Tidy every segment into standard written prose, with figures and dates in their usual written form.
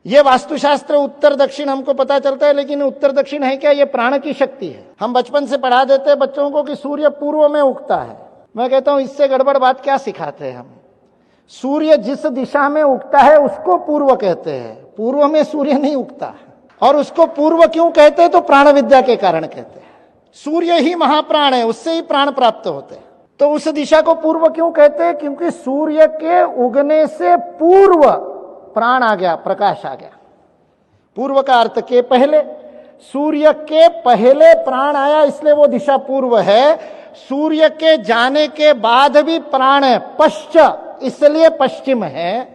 ये वास्तुशास्त्र उत्तर दक्षिण हमको पता चलता है, लेकिन उत्तर दक्षिण है क्या? ये प्राण की शक्ति है। हम बचपन से पढ़ा देते हैं बच्चों को कि सूर्य पूर्व में उगता है। मैं कहता हूं इससे गड़बड़ बात क्या सिखाते हैं हम? सूर्य जिस दिशा में उगता है उसको पूर्व कहते हैं, पूर्व में सूर्य नहीं उगता। और उसको पूर्व क्यों कहते हैं? तो प्राण विद्या के कारण कहते हैं। सूर्य ही महाप्राण है, उससे ही प्राण प्राप्त होते हैं। तो उस दिशा को पूर्व क्यों कहते हैं? क्योंकि सूर्य के उगने से पूर्व प्राण आ गया, प्रकाश आ गया। पूर्व का अर्थ के पहले, सूर्य के पहले प्राण आया, इसलिए वो दिशा पूर्व है। सूर्य के जाने के बाद भी प्राण है, पश्च इसलिए पश्चिम है।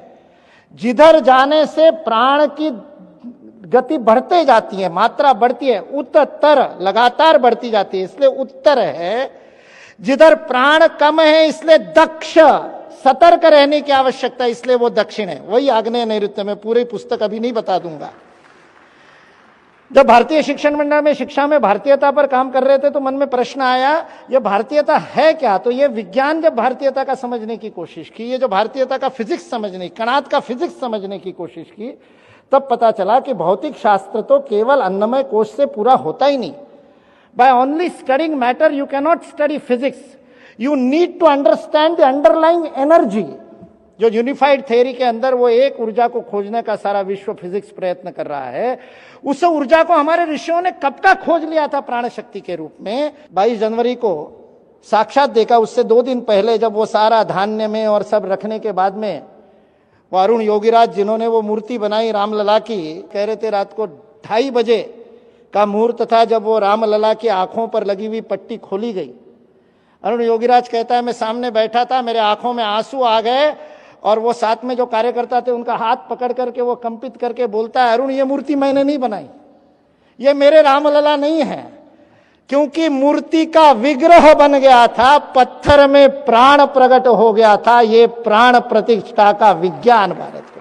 जिधर जाने से प्राण की गति बढ़ते जाती है, मात्रा बढ़ती है, उत्तर लगातार बढ़ती जाती है, इसलिए उत्तर है। जिधर प्राण कम है इसलिए दक्ष, सतर्क रहने की आवश्यकता, इसलिए वो दक्षिण है। वही आग्नेय नैऋत्य में, पूरी पुस्तक अभी नहीं बता दूंगा। जब भारतीय शिक्षण मंडल में शिक्षा में भारतीयता पर काम कर रहे थे तो मन में प्रश्न आया, ये भारतीयता है क्या? तो ये विज्ञान जब भारतीयता का समझने की कोशिश की, ये जो भारतीयता का फिजिक्स समझने, कणाद का फिजिक्स समझने की कोशिश की, तब पता चला कि भौतिक शास्त्र तो केवल अन्नमय कोश से पूरा होता ही नहीं। By only studying matter you can not study physics, you need to understand the underlying energy. जो यूनिफाइड थ्योरी के अंदर वो एक ऊर्जा को खोजने का सारा विश्व फिजिक्स प्रयत्न कर रहा है, उस ऊर्जा को हमारे ऋषियों ने कब का खोज लिया था प्राण शक्ति के रूप में। 22 जनवरी को साक्षात देखा। उससे 2 दिन पहले जब वो सारा धान्य में और सब रखने के बाद में वो अरुण योगीराज जिन्होंने वो मूर्ति बनाई रामलला की, कह रहे थे रात को 2:30 बजे का मुहूर्त था जब वो रामलला की आंखों पर लगी हुई पट्टी खोली गई। अरुण योगीराज कहता है मैं सामने बैठा था, मेरे आंखों में आंसू आ गए, और वो साथ में जो कार्यकर्ता थे उनका हाथ पकड़ करके वो कंपित करके बोलता है, अरुण ये मूर्ति मैंने नहीं बनाई, ये मेरे रामलला नहीं है, क्योंकि मूर्ति का विग्रह बन गया था, पत्थर में प्राण प्रकट हो गया था। ये प्राण प्रतिष्ठा का विज्ञान भारत